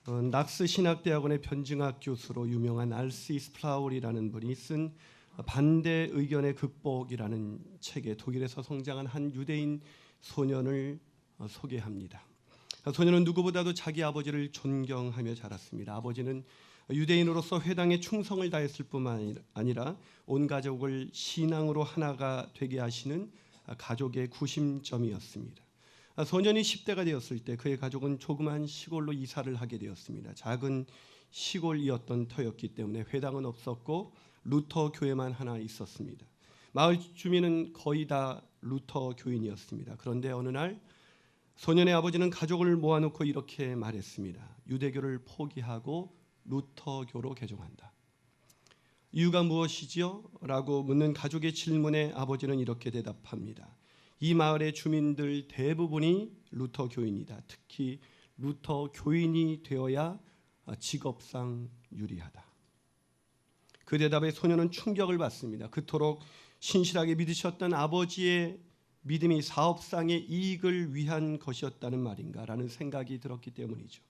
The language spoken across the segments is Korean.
낙스 신학대학원의 변증학 교수로 유명한 R.C. 스프라울이라는 분이 쓴 반대 의견의 극복이라는 책에 독일에서 성장한 한 유대인 소년을 소개합니다. 소년은 누구보다도 자기 아버지를 존경하며 자랐습니다. 아버지는 유대인으로서 회당에 충성을 다했을 뿐만 아니라 온 가족을 신앙으로 하나가 되게 하시는 가족의 구심점이었습니다. 소년이 10대가 되었을 때 그의 가족은 조그만 시골로 이사를 하게 되었습니다. 작은 시골이었던 터였기 때문에 회당은 없었고 루터 교회만 하나 있었습니다. 마을 주민은 거의 다 루터 교인이었습니다. 그런데 어느 날 소년의 아버지는 가족을 모아놓고 이렇게 말했습니다. 유대교를 포기하고 루터교로 개종한다. 이유가 무엇이지요? 라고 묻는 가족의 질문에 아버지는 이렇게 대답합니다. 이 마을의 주민들 대부분이 루터 교인이다. 특히 루터 교인이 되어야 직업상 유리하다. 그 대답에 소년은 충격을 받습니다. 그토록 신실하게 믿으셨던 아버지의 믿음이 사업상의 이익을 위한 것이었다는 말인가라는 생각이 들었기 때문이죠.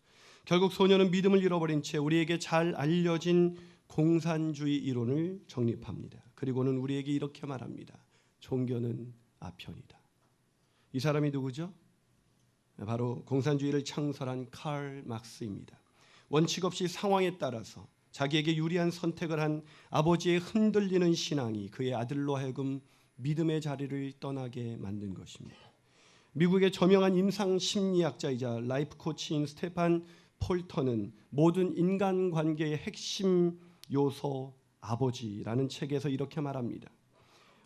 결국 소년은 믿음을 잃어버린 채 우리에게 잘 알려진 공산주의 이론을 정립합니다. 그리고는 우리에게 이렇게 말합니다. 종교는 아편이다. 이 사람이 누구죠? 바로 공산주의를 창설한 칼 막스입니다. 원칙 없이 상황에 따라서 자기에게 유리한 선택을 한 아버지의 흔들리는 신앙이 그의 아들로 하여금 믿음의 자리를 떠나게 만든 것입니다. 미국의 저명한 임상 심리학자이자 라이프 코치인 스테판 폴터는 모든 인간관계의 핵심 요소 아버지라는 책에서 이렇게 말합니다.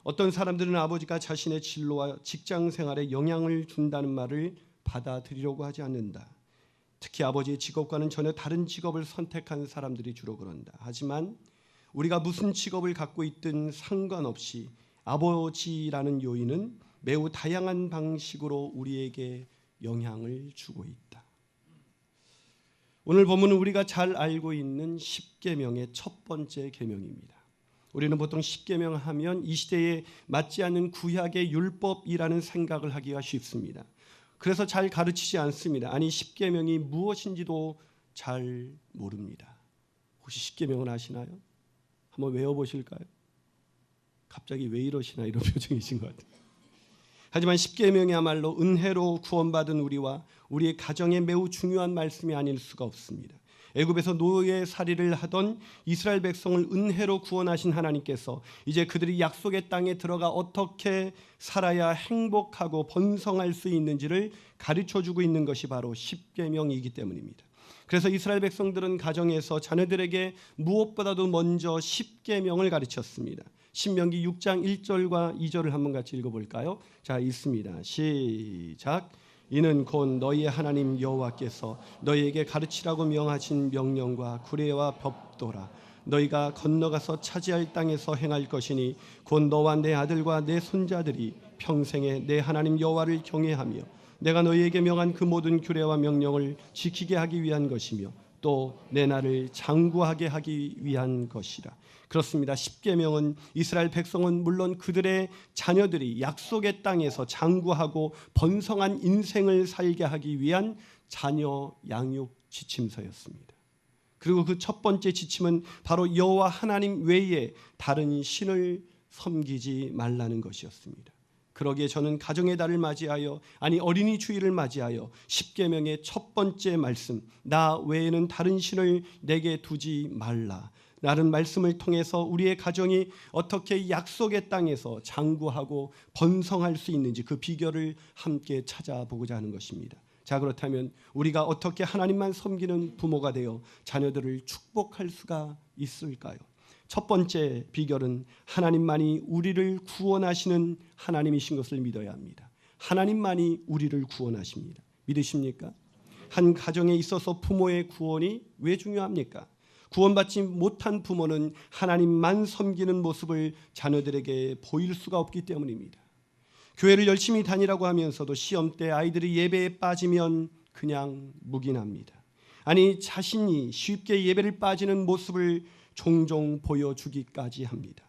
어떤 사람들은 아버지가 자신의 진로와 직장 생활에 영향을 준다는 말을 받아들이려고 하지 않는다. 특히 아버지의 직업과는 전혀 다른 직업을 선택한 사람들이 주로 그런다. 하지만 우리가 무슨 직업을 갖고 있든 상관없이 아버지라는 요인은 매우 다양한 방식으로 우리에게 영향을 주고 있다. 오늘 본문은 우리가 잘 알고 있는 십계명의 첫 번째 계명입니다. 우리는 보통 십계명 하면 이 시대에 맞지 않는 구약의 율법이라는 생각을 하기가 쉽습니다. 그래서 잘 가르치지 않습니다. 아니 십계명이 무엇인지도 잘 모릅니다. 혹시 십계명은 아시나요? 한번 외워보실까요? 갑자기 왜 이러시나 이런 표정이신 것 같아요. 하지만 십계명이야말로 은혜로 구원받은 우리와 우리의 가정에 매우 중요한 말씀이 아닐 수가 없습니다. 애굽에서 노예살이를 하던 이스라엘 백성을 은혜로 구원하신 하나님께서 이제 그들이 약속의 땅에 들어가 어떻게 살아야 행복하고 번성할 수 있는지를 가르쳐주고 있는 것이 바로 십계명이기 때문입니다. 그래서 이스라엘 백성들은 가정에서 자녀들에게 무엇보다도 먼저 십계명을 가르쳤습니다. 신명기 6장 1절과 2절을 한번 같이 읽어볼까요? 자, 있습니다. 시작. 이는 곧 너희의 하나님 여호와께서 너희에게 가르치라고 명하신 명령과 규례와 법도라. 너희가 건너가서 차지할 땅에서 행할 것이니 곧 너와 내 아들과 내 손자들이 평생에 내 하나님 여호와를 경외하며 내가 너희에게 명한 그 모든 규례와 명령을 지키게 하기 위한 것이며 또 내 나를 장구하게 하기 위한 것이라. 그렇습니다. 십계명은 이스라엘 백성은 물론 그들의 자녀들이 약속의 땅에서 장구하고 번성한 인생을 살게 하기 위한 자녀 양육 지침서였습니다. 그리고 그 첫 번째 지침은 바로 여호와 하나님 외에 다른 신을 섬기지 말라는 것이었습니다. 그러기에 저는 가정의 달을 맞이하여 어린이 주일을 맞이하여 십계명의 첫 번째 말씀, 나 외에는 다른 신을 내게 두지 말라 라는 말씀을 통해서 우리의 가정이 어떻게 약속의 땅에서 장구하고 번성할 수 있는지 그 비결을 함께 찾아보고자 하는 것입니다. 자, 그렇다면 우리가 어떻게 하나님만 섬기는 부모가 되어 자녀들을 축복할 수가 있을까요? 첫 번째 비결은 하나님만이 우리를 구원하시는 하나님이신 것을 믿어야 합니다. 하나님만이 우리를 구원하십니다. 믿으십니까? 한 가정에 있어서 부모의 구원이 왜 중요합니까? 구원받지 못한 부모는 하나님만 섬기는 모습을 자녀들에게 보일 수가 없기 때문입니다. 교회를 열심히 다니라고 하면서도 시험 때 아이들이 예배에 빠지면 그냥 묵인합니다. 자신이 쉽게 예배를 빠지는 모습을 종종 보여주기까지 합니다.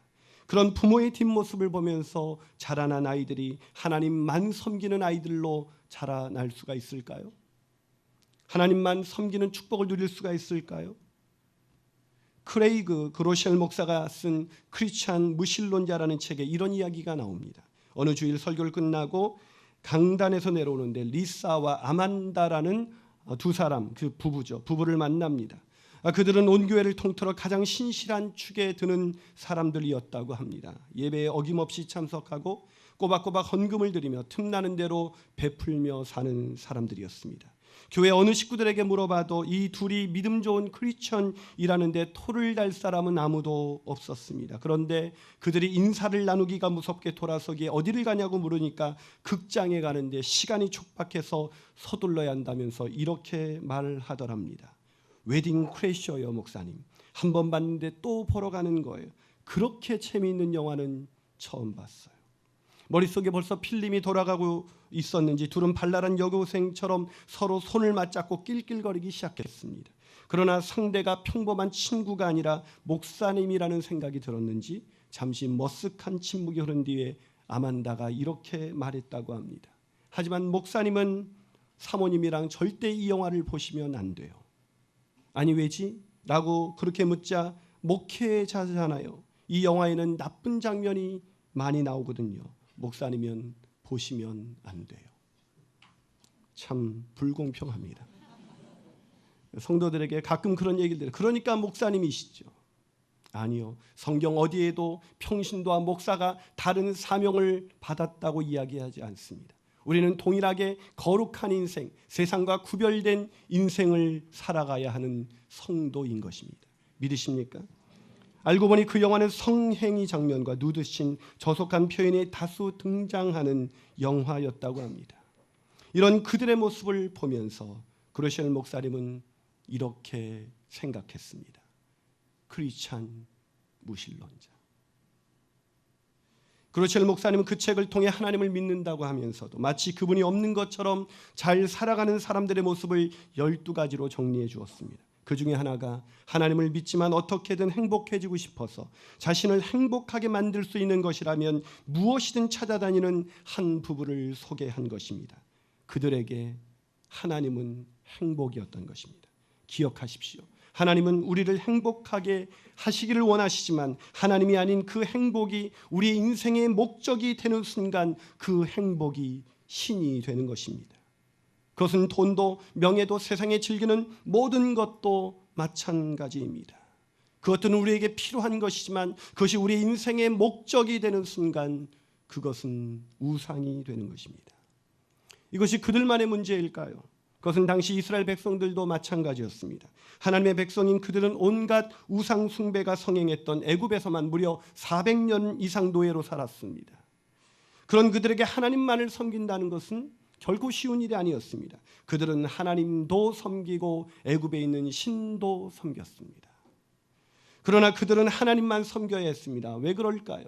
그런 부모의 뒷모습을 보면서 자라난 아이들이 하나님만 섬기는 아이들로 자라날 수가 있을까요? 하나님만 섬기는 축복을 누릴 수가 있을까요? 크레이그 그로셸 목사가 쓴 크리스찬 무신론자라는 책에 이런 이야기가 나옵니다. 어느 주일 설교를 끝나고 강단에서 내려오는데 리사와 아만다라는 두 사람, 그 부부를 만납니다. 그들은 온 교회를 통틀어 가장 신실한 축에 드는 사람들이었다고 합니다. 예배에 어김없이 참석하고 꼬박꼬박 헌금을 드리며 틈나는 대로 베풀며 사는 사람들이었습니다. 교회 어느 식구들에게 물어봐도 이 둘이 믿음 좋은 크리스천이라는데 토를 달 사람은 아무도 없었습니다. 그런데 그들이 인사를 나누기가 무섭게 돌아서기에 어디를 가냐고 물으니까 극장에 가는데 시간이 촉박해서 서둘러야 한다면서 이렇게 말하더랍니다. 웨딩 크래셔요 목사님. 한 번 봤는데 또 보러 가는 거예요. 그렇게 재미있는 영화는 처음 봤어요. 머릿속에 벌써 필름이 돌아가고 있었는지 둘은 발랄한 여고생처럼 서로 손을 맞잡고 낄낄거리기 시작했습니다. 그러나 상대가 평범한 친구가 아니라 목사님이라는 생각이 들었는지 잠시 머쓱한 침묵이 흐른 뒤에 아만다가 이렇게 말했다고 합니다. 하지만 목사님은 사모님이랑 절대 이 영화를 보시면 안 돼요. 아니 왜지? 라고 그렇게 묻자 목회자잖아요. 이 영화에는 나쁜 장면이 많이 나오거든요. 목사님은 보시면 안 돼요. 참 불공평합니다. 성도들에게 가끔 그런 얘기를 들어요. 그러니까 목사님이시죠. 아니요. 성경 어디에도 평신도와 목사가 다른 사명을 받았다고 이야기하지 않습니다. 우리는 동일하게 거룩한 인생, 세상과 구별된 인생을 살아가야 하는 성도인 것입니다. 믿으십니까? 알고 보니 그 영화는 성행위 장면과 누드신 저속한 표현이 다수 등장하는 영화였다고 합니다. 이런 그들의 모습을 보면서 그로셸 목사님은 이렇게 생각했습니다. 크리스찬 무신론자. 그로셸 목사님은 그 책을 통해 하나님을 믿는다고 하면서도 마치 그분이 없는 것처럼 잘 살아가는 사람들의 모습을 12가지로 정리해 주었습니다. 그 중에 하나가 하나님을 믿지만 어떻게든 행복해지고 싶어서 자신을 행복하게 만들 수 있는 것이라면 무엇이든 찾아다니는 한 부부를 소개한 것입니다. 그들에게 하나님은 행복이었던 것입니다. 기억하십시오. 하나님은 우리를 행복하게 하시기를 원하시지만 하나님이 아닌 그 행복이 우리의 인생의 목적이 되는 순간 그 행복이 신이 되는 것입니다. 그것은 돈도 명예도 세상에 즐기는 모든 것도 마찬가지입니다. 그것들은 우리에게 필요한 것이지만 그것이 우리의 인생의 목적이 되는 순간 그것은 우상이 되는 것입니다. 이것이 그들만의 문제일까요? 그것은 당시 이스라엘 백성들도 마찬가지였습니다. 하나님의 백성인 그들은 온갖 우상 숭배가 성행했던 애굽에서만 무려 400년 이상 노예로 살았습니다. 그런 그들에게 하나님만을 섬긴다는 것은 결코 쉬운 일이 아니었습니다. 그들은 하나님도 섬기고 애굽에 있는 신도 섬겼습니다. 그러나 그들은 하나님만 섬겨야 했습니다. 왜 그럴까요?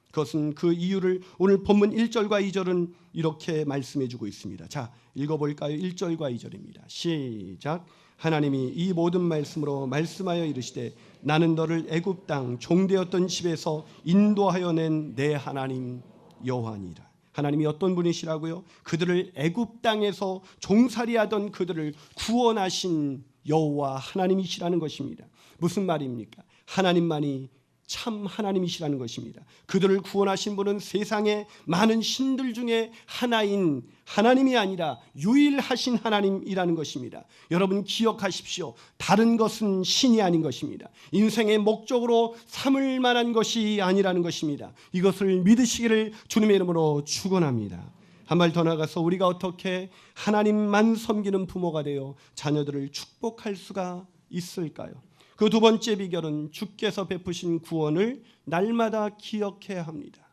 그것은 그 이유를 오늘 본문 1절과 2절은 이렇게 말씀해 주고 있습니다. 자, 읽어볼까요? 1절과 2절입니다. 시작. 하나님이 이 모든 말씀으로 말씀하여 이르시되 나는 너를 애굽 땅 종되었던 집에서 인도하여 낸 내 하나님 여호와니라. 하나님이 어떤 분이시라고요? 그들을 애굽 땅에서 종살이하던 그들을 구원하신 여호와 하나님이시라는 것입니다. 무슨 말입니까? 하나님만이 참 하나님이시라는 것입니다. 그들을 구원하신 분은 세상의 많은 신들 중에 하나인 하나님이 아니라 유일하신 하나님이라는 것입니다. 여러분 기억하십시오. 다른 것은 신이 아닌 것입니다. 인생의 목적으로 삼을 만한 것이 아니라는 것입니다. 이것을 믿으시기를 주님의 이름으로 축원합니다. 한 발 더 나가서 우리가 어떻게 하나님만 섬기는 부모가 되어 자녀들을 축복할 수가 있을까요? 그 두 번째 비결은 주께서 베푸신 구원을 날마다 기억해야 합니다.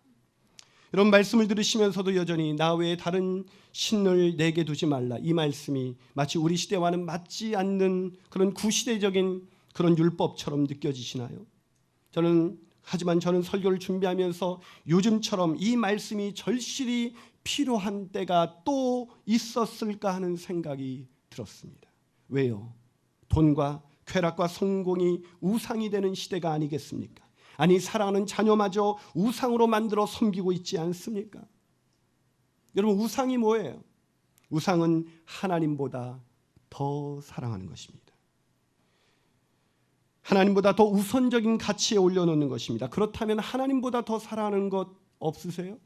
이런 말씀을 들으시면서도 여전히 나 외에 다른 신을 내게 두지 말라. 이 말씀이 마치 우리 시대와는 맞지 않는 그런 구시대적인 그런 율법처럼 느껴지시나요? 하지만 저는 설교를 준비하면서 요즘처럼 이 말씀이 절실히 필요한 때가 또 있었을까 하는 생각이 들었습니다. 왜요? 돈과 쾌락과 성공이 우상이 되는 시대가 아니겠습니까? 아니 사랑하는 자녀마저 우상으로 만들어 섬기고 있지 않습니까? 여러분 우상이 뭐예요? 우상은 하나님보다 더 사랑하는 것입니다. 하나님보다 더 우선적인 가치에 올려놓는 것입니다. 그렇다면 하나님보다 더 사랑하는 것 없으세요?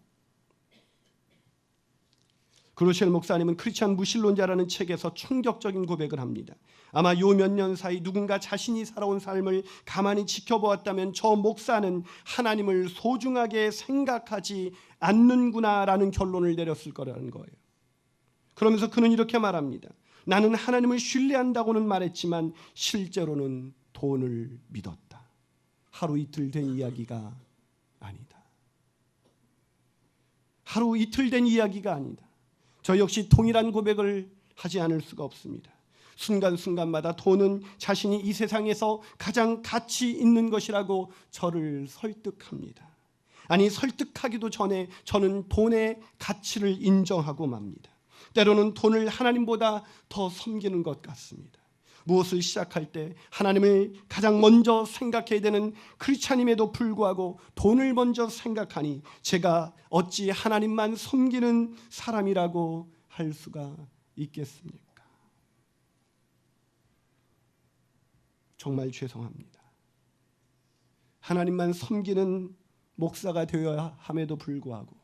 그루셀 목사님은 크리스찬 무신론자라는 책에서 충격적인 고백을 합니다. 아마 요 몇 년 사이 누군가 자신이 살아온 삶을 가만히 지켜보았다면 저 목사는 하나님을 소중하게 생각하지 않는구나라는 결론을 내렸을 거라는 거예요. 그러면서 그는 이렇게 말합니다. 나는 하나님을 신뢰한다고는 말했지만 실제로는 돈을 믿었다. 하루 이틀 된 이야기가 아니다. 하루 이틀 된 이야기가 아니다. 저 역시 동일한 고백을 하지 않을 수가 없습니다. 순간순간마다 돈은 자신이 이 세상에서 가장 가치 있는 것이라고 저를 설득합니다. 아니, 설득하기도 전에 저는 돈의 가치를 인정하고 맙니다. 때로는 돈을 하나님보다 더 섬기는 것 같습니다. 무엇을 시작할 때 하나님을 가장 먼저 생각해야 되는 크리스찬임에도 불구하고 돈을 먼저 생각하니 제가 어찌 하나님만 섬기는 사람이라고 할 수가 있겠습니까? 정말 죄송합니다. 하나님만 섬기는 목사가 되어야 함에도 불구하고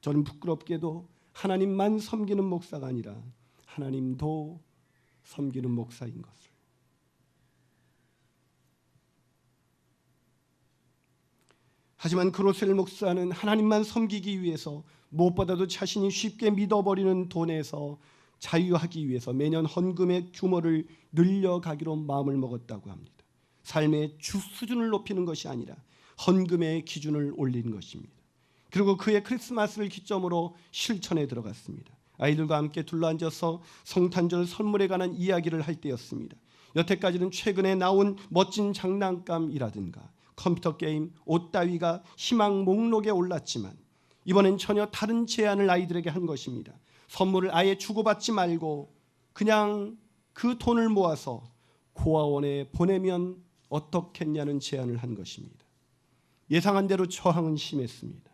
저는 부끄럽게도 하나님만 섬기는 목사가 아니라 하나님도 섬기는 목사인 것을. 하지만 그루셀 목사는 하나님만 섬기기 위해서 무엇보다도 자신이 쉽게 믿어버리는 돈에서 자유하기 위해서 매년 헌금의 규모를 늘려가기로 마음을 먹었다고 합니다. 삶의 수준을 높이는 것이 아니라 헌금의 기준을 올린 것입니다. 그리고 그의 크리스마스를 기점으로 실천에 들어갔습니다. 아이들과 함께 둘러앉아서 성탄절 선물에 관한 이야기를 할 때였습니다. 여태까지는 최근에 나온 멋진 장난감이라든가 컴퓨터 게임, 옷 따위가 희망 목록에 올랐지만 이번엔 전혀 다른 제안을 아이들에게 한 것입니다. 선물을 아예 주고받지 말고 그냥 그 돈을 모아서 고아원에 보내면 어떻겠냐는 제안을 한 것입니다. 예상한 대로 저항은 심했습니다.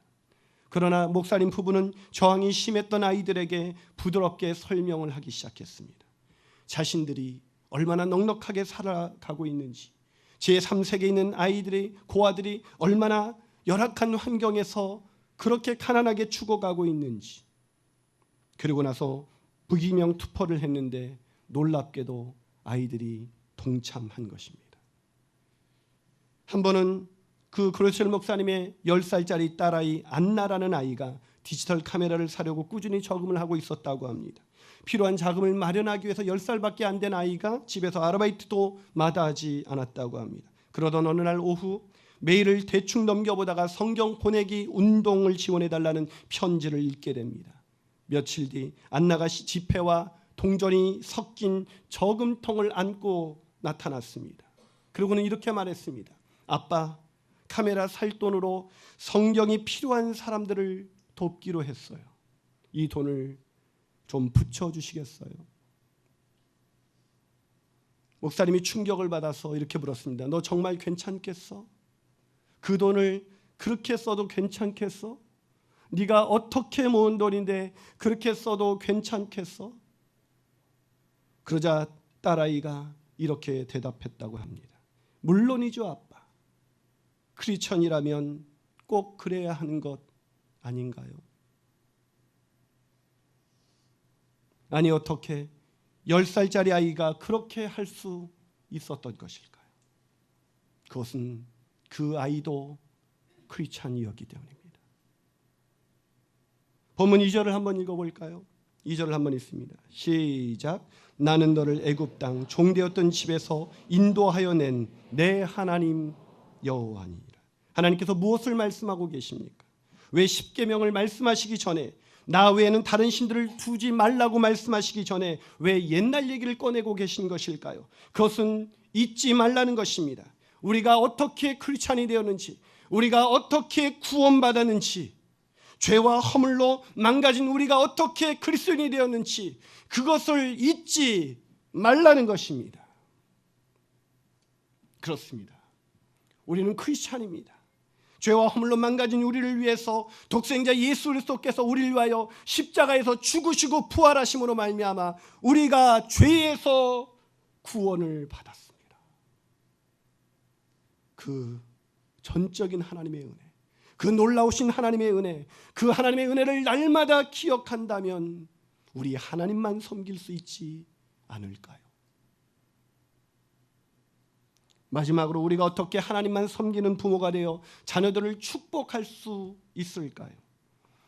그러나 목사님 부부는 저항이 심했던 아이들에게 부드럽게 설명을 하기 시작했습니다. 자신들이 얼마나 넉넉하게 살아가고 있는지, 제3세계에 있는 아이들이, 고아들이 얼마나 열악한 환경에서 그렇게 가난하게 죽어가고 있는지, 그리고 나서 부기명 투표를 했는데 놀랍게도 아이들이 동참한 것입니다. 한 번은 그 그루셀 목사님의 10살짜리 딸아이 안나라는 아이가 디지털 카메라를 사려고 꾸준히 저금을 하고 있었다고 합니다. 필요한 자금을 마련하기 위해서 10살밖에 안 된 아이가 집에서 아르바이트도 마다하지 않았다고 합니다. 그러던 어느 날 오후 메일을 대충 넘겨보다가 성경 보내기 운동을 지원해달라는 편지를 읽게 됩니다. 며칠 뒤 안나가 지폐와 동전이 섞인 저금통을 안고 나타났습니다. 그리고는 이렇게 말했습니다. 아빠, 카메라 살 돈으로 성경이 필요한 사람들을 돕기로 했어요. 이 돈을 좀 붙여주시겠어요? 목사님이 충격을 받아서 이렇게 물었습니다. 너 정말 괜찮겠어? 그 돈을 그렇게 써도 괜찮겠어? 네가 어떻게 모은 돈인데 그렇게 써도 괜찮겠어? 그러자 딸아이가 이렇게 대답했다고 합니다. 물론이죠, 아빠. 크리스천이라면 꼭 그래야 하는 것 아닌가요? 아니, 어떻게 10살짜리 아이가 그렇게 할 수 있었던 것일까요? 그것은 그 아이도 크리스찬이었기 때문입니다. 본문 2절을 한번 읽어볼까요? 2절을 한번 읽습니다. 시작. 나는 너를 애굽 땅 종되었던 집에서 인도하여 낸 내 하나님 여호와니라. 하나님께서 무엇을 말씀하고 계십니까? 왜 십계명을 말씀하시기 전에, 나 외에는 다른 신들을 두지 말라고 말씀하시기 전에 왜 옛날 얘기를 꺼내고 계신 것일까요? 그것은 잊지 말라는 것입니다. 우리가 어떻게 크리스찬이 되었는지, 우리가 어떻게 구원받았는지, 죄와 허물로 망가진 우리가 어떻게 그리스도인이 되었는지 그것을 잊지 말라는 것입니다. 그렇습니다. 우리는 크리스찬입니다. 죄와 허물로 망가진 우리를 위해서 독생자 예수 그리스도께서 우리를 위하여 십자가에서 죽으시고 부활하심으로 말미암아 우리가 죄에서 구원을 받았습니다. 그 전적인 하나님의 은혜, 그 놀라우신 하나님의 은혜, 그 하나님의 은혜를 날마다 기억한다면 우리 하나님만 섬길 수 있지 않을까요? 마지막으로 우리가 어떻게 하나님만 섬기는 부모가 되어 자녀들을 축복할 수 있을까요?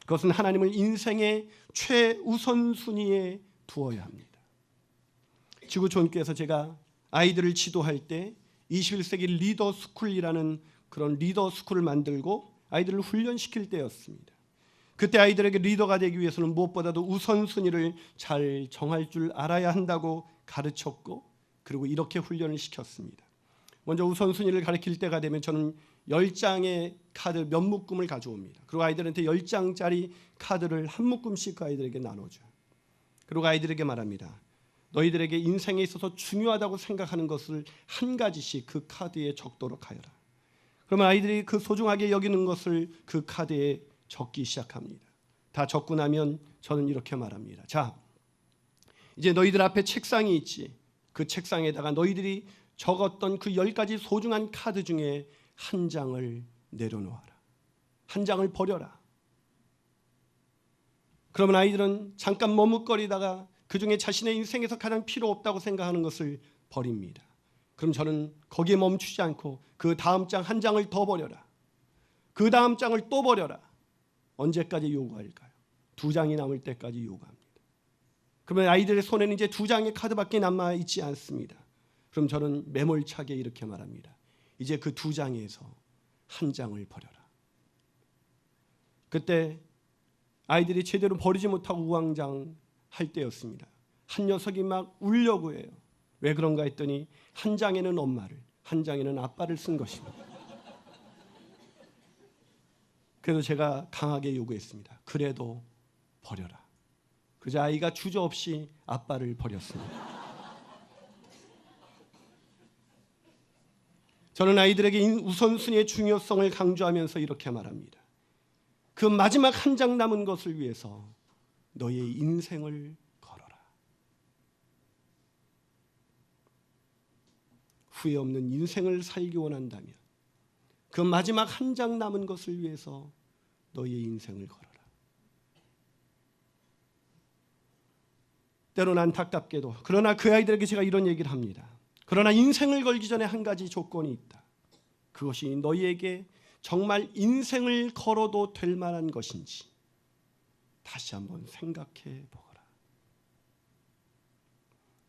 그것은 하나님을 인생의 최우선순위에 두어야 합니다. 지구촌교회에서 제가 아이들을 지도할 때 21세기 리더 스쿨이라는 그런 리더 스쿨을 만들고 아이들을 훈련시킬 때였습니다. 그때 아이들에게 리더가 되기 위해서는 무엇보다도 우선순위를 잘 정할 줄 알아야 한다고 가르쳤고, 그리고 이렇게 훈련을 시켰습니다. 먼저 우선순위를 가르칠 때가 되면 저는 10장의 카드 몇 묶음을 가져옵니다. 그리고 아이들한테 10장짜리 카드를 한 묶음씩 그 아이들에게 나눠줘요. 그리고 아이들에게 말합니다. 너희들에게 인생에 있어서 중요하다고 생각하는 것을 한 가지씩 그 카드에 적도록 하여라. 그러면 아이들이 그 소중하게 여기는 것을 그 카드에 적기 시작합니다. 다 적고 나면 저는 이렇게 말합니다. 자, 이제 너희들 앞에 책상이 있지. 그 책상에다가 너희들이 적었던 그 10가지 소중한 카드 중에 한 장을 내려놓아라. 한 장을 버려라. 그러면 아이들은 잠깐 머뭇거리다가 그 중에 자신의 인생에서 가장 필요 없다고 생각하는 것을 버립니다. 그럼 저는 거기에 멈추지 않고 그 다음 장 한 장을 더 버려라. 그 다음 장을 또 버려라. 언제까지 요구할까요? 2장이 남을 때까지 요구합니다. 그러면 아이들의 손에는 이제 2장의 카드밖에 남아 있지 않습니다. 그럼 저는 매몰차게 이렇게 말합니다. 이제 그 2장에서 한 장을 버려라. 그때 아이들이 제대로 버리지 못하고 우왕좌왕할 때였습니다. 한 녀석이 막 울려고 해요. 왜 그런가 했더니 한 장에는 엄마를, 한 장에는 아빠를 쓴 것입니다. 그래서 제가 강하게 요구했습니다. 그래도 버려라. 그저 아이가 주저없이 아빠를 버렸습니다. 저는 아이들에게 우선순위의 중요성을 강조하면서 이렇게 말합니다. 그 마지막 한 장 남은 것을 위해서 너의 인생을 걸어라. 후회 없는 인생을 살기 원한다면 그 마지막 한 장 남은 것을 위해서 너의 인생을 걸어라. 때로는 안타깝게도 그러나 그 아이들에게 제가 이런 얘기를 합니다. 그러나 인생을 걸기 전에 한 가지 조건이 있다. 그것이 너희에게 정말 인생을 걸어도 될 만한 것인지 다시 한번 생각해 보거라.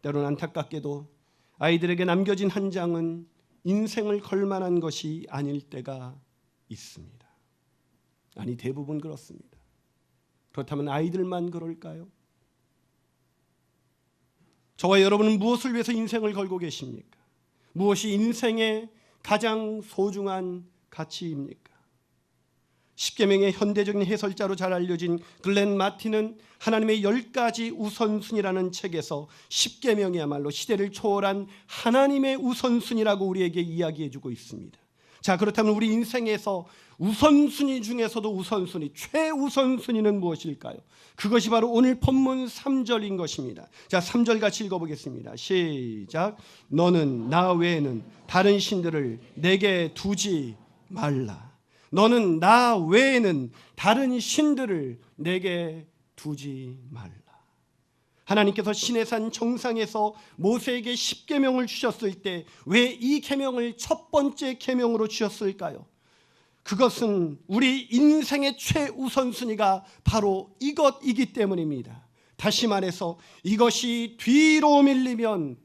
때로는 안타깝게도 아이들에게 남겨진 한 장은 인생을 걸 만한 것이 아닐 때가 있습니다. 아니, 대부분 그렇습니다. 그렇다면 아이들만 그럴까요? 저와 여러분은 무엇을 위해서 인생을 걸고 계십니까? 무엇이 인생의 가장 소중한 가치입니까? 십계명의 현대적인 해설자로 잘 알려진 글렌 마틴은 하나님의 10가지 우선순위라는 책에서 십계명이야말로 시대를 초월한 하나님의 우선순위라고 우리에게 이야기해주고 있습니다. 자, 그렇다면 우리 인생에서 우선순위 중에서도 우선순위, 최우선순위는 무엇일까요? 그것이 바로 오늘 본문 3절인 것입니다. 자, 3절 같이 읽어보겠습니다. 시작. 너는 나 외에는 다른 신들을 내게 두지 말라. 너는 나 외에는 다른 신들을 내게 두지 말라. 하나님께서 시내산 정상에서 모세에게 10계명을 주셨을 때 왜 이 계명을 첫 번째 계명으로 주셨을까요? 그것은 우리 인생의 최우선순위가 바로 이것이기 때문입니다. 다시 말해서 이것이 뒤로 밀리면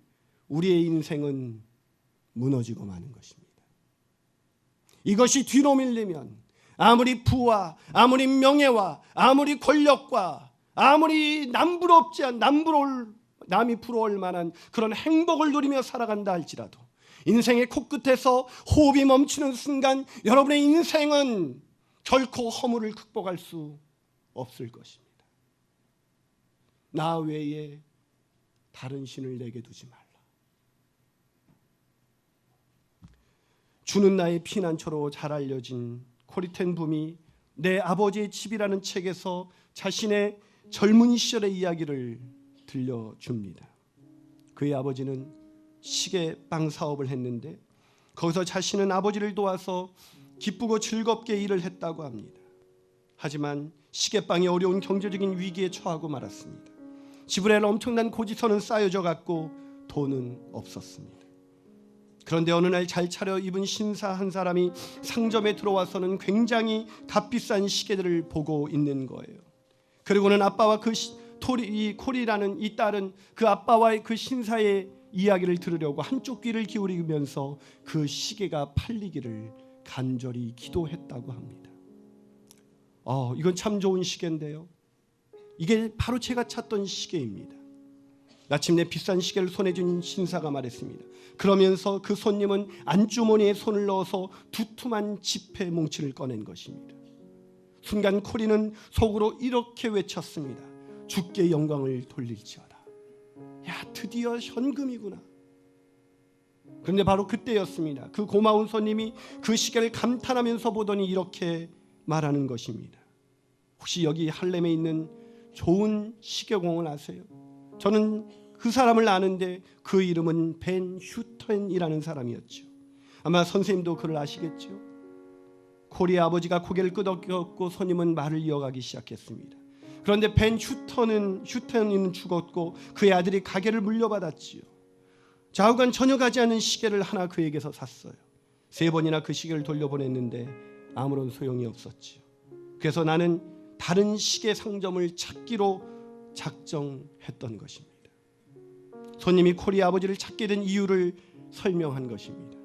우리의 인생은 무너지고 마는 것입니다. 이것이 뒤로 밀리면 아무리 부와 아무리 명예와 아무리 권력과 아무리 남이 부러울 만한 그런 행복을 누리며 살아간다 할지라도 인생의 코끝에서 호흡이 멈추는 순간 여러분의 인생은 결코 허물을 극복할 수 없을 것입니다. 나 외에 다른 신을 내게 두지 말라. 주는 나의 피난처로 잘 알려진 코리 텐 붐이 내 아버지의 집이라는 책에서 자신의 젊은 시절의 이야기를 들려줍니다. 그의 아버지는 시계빵 사업을 했는데 거기서 자신은 아버지를 도와서 기쁘고 즐겁게 일을 했다고 합니다. 하지만 시계빵이 어려운 경제적인 위기에 처하고 말았습니다. 지불할 엄청난 고지서는 쌓여져 갔고 돈은 없었습니다. 그런데 어느 날 잘 차려입은 신사 한 사람이 상점에 들어와서는 굉장히 값비싼 시계들을 보고 있는 거예요. 그리고는 아빠와 이 코리라는 이 딸은 그 아빠와의 그 신사의 이야기를 들으려고 한쪽 귀를 기울이면서 그 시계가 팔리기를 간절히 기도했다고 합니다. 이건 참 좋은 시계인데요. 이게 바로 제가 찾던 시계입니다. 마침내 비싼 시계를 손에 쥔 신사가 말했습니다. 그러면서 그 손님은 안주머니에 손을 넣어서 두툼한 지폐 뭉치를 꺼낸 것입니다. 순간 코리는 속으로 이렇게 외쳤습니다. 주께 영광을 돌릴지어다. 야, 드디어 현금이구나. 그런데 바로 그때였습니다. 그 고마운 손님이 그 시계를 감탄하면서 보더니 이렇게 말하는 것입니다. 혹시 여기 할렘에 있는 좋은 시계공을 아세요? 저는 그 사람을 아는데 그 이름은 벤 휴턴이라는 사람이었죠. 아마 선생님도 그를 아시겠죠? 코리의 아버지가 고개를 끄덕였고 손님은 말을 이어가기 시작했습니다. 그런데 벤 휴턴은 죽었고 그의 아들이 가게를 물려받았지요. 좌우간 전혀 가지 않는 시계를 하나 그에게서 샀어요. 3번이나 그 시계를 돌려보냈는데 아무런 소용이 없었지요. 그래서 나는 다른 시계 상점을 찾기로 작정했던 것입니다. 손님이 코리 아버지를 찾게 된 이유를 설명한 것입니다.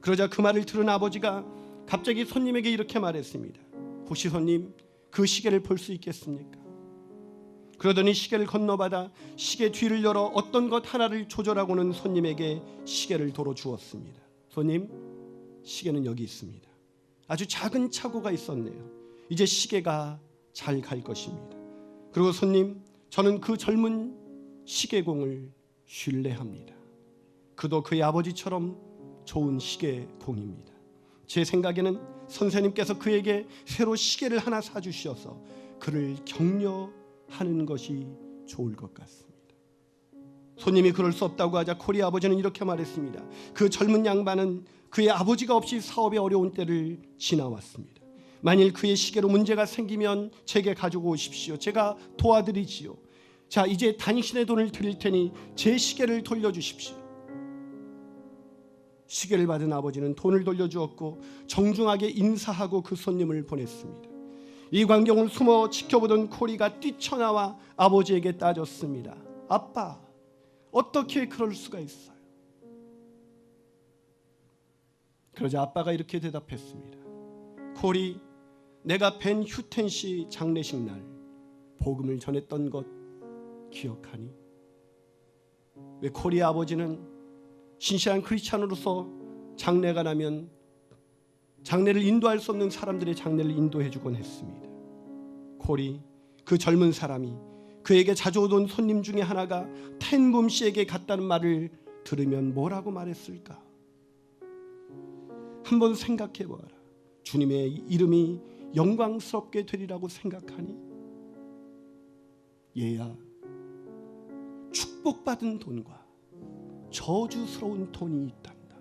그러자 그 말을 들은 아버지가 갑자기 손님에게 이렇게 말했습니다. 혹시 손님 그 시계를 볼 수 있겠습니까? 그러더니 시계를 건너받아 시계 뒤를 열어 어떤 것 하나를 조절하고는 손님에게 시계를 도로 주었습니다. 손님, 시계는 여기 있습니다. 아주 작은 착오가 있었네요. 이제 시계가 잘 갈 것입니다. 그리고 손님, 저는 그 젊은 시계공을 신뢰합니다. 그도 그의 아버지처럼 좋은 시계공입니다. 제 생각에는 선생님께서 그에게 새로 시계를 하나 사주셔서 그를 격려하는 것이 좋을 것 같습니다. 손님이 그럴 수 없다고 하자 코리 아버지는 이렇게 말했습니다. 그 젊은 양반은 그의 아버지가 없이 사업의 어려운 때를 지나왔습니다. 만일 그의 시계로 문제가 생기면 제게 가지고 오십시오. 제가 도와드리지요. 자, 이제 당신의 돈을 드릴 테니 제 시계를 돌려주십시오. 시계를 받은 아버지는 돈을 돌려주었고 정중하게 인사하고 그 손님을 보냈습니다. 이 광경을 숨어 지켜보던 코리가 뛰쳐나와 아버지에게 따졌습니다. 아빠, 어떻게 그럴 수가 있어요? 그러자 아빠가 이렇게 대답했습니다. 코리, 내가 벤 휴텐 씨 장례식 날 복음을 전했던 것 기억하니? 왜 코리의 아버지는 신실한 크리스찬으로서 장례가 나면 장례를 인도할 수 없는 사람들의 장례를 인도해 주곤 했습니다. 코리, 그 젊은 사람이 그에게 자주 오던 손님 중에 하나가 텐붐 씨에게 갔다는 말을 들으면 뭐라고 말했을까? 한번 생각해 보아라. 주님의 이름이 영광스럽게 되리라고 생각하니? 얘야, 축복받은 돈과 저주스러운 돈이 있단다.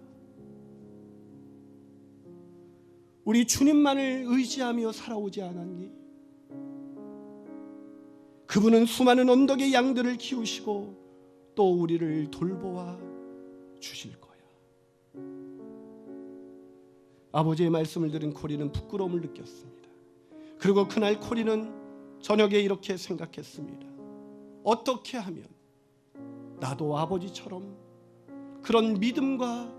우리 주님만을 의지하며 살아오지 않았니? 그분은 수많은 언덕의 양들을 키우시고 또 우리를 돌보아 주실 거야. 아버지의 말씀을 들은 코리는 부끄러움을 느꼈습니다. 그리고 그날 코리는 저녁에 이렇게 생각했습니다. 어떻게 하면 나도 아버지처럼 그런 믿음과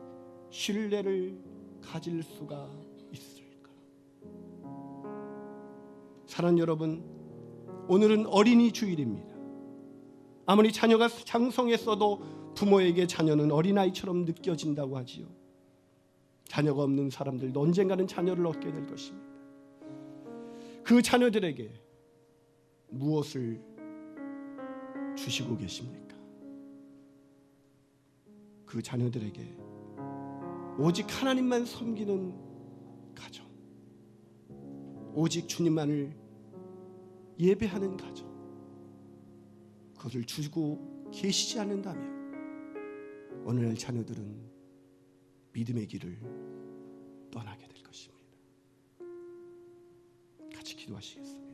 신뢰를 가질 수가 있을까? 사랑하는 여러분, 오늘은 어린이 주일입니다. 아무리 자녀가 장성했어도 부모에게 자녀는 어린아이처럼 느껴진다고 하지요. 자녀가 없는 사람들도 언젠가는 자녀를 얻게 될 것입니다. 그 자녀들에게 무엇을 주시고 계십니까? 그 자녀들에게 오직 하나님만 섬기는 가정, 오직 주님만을 예배하는 가정, 그것을 주고 계시지 않는다면 오늘날 자녀들은 믿음의 길을 떠나게 될 것입니다. 같이 기도하시겠습니다.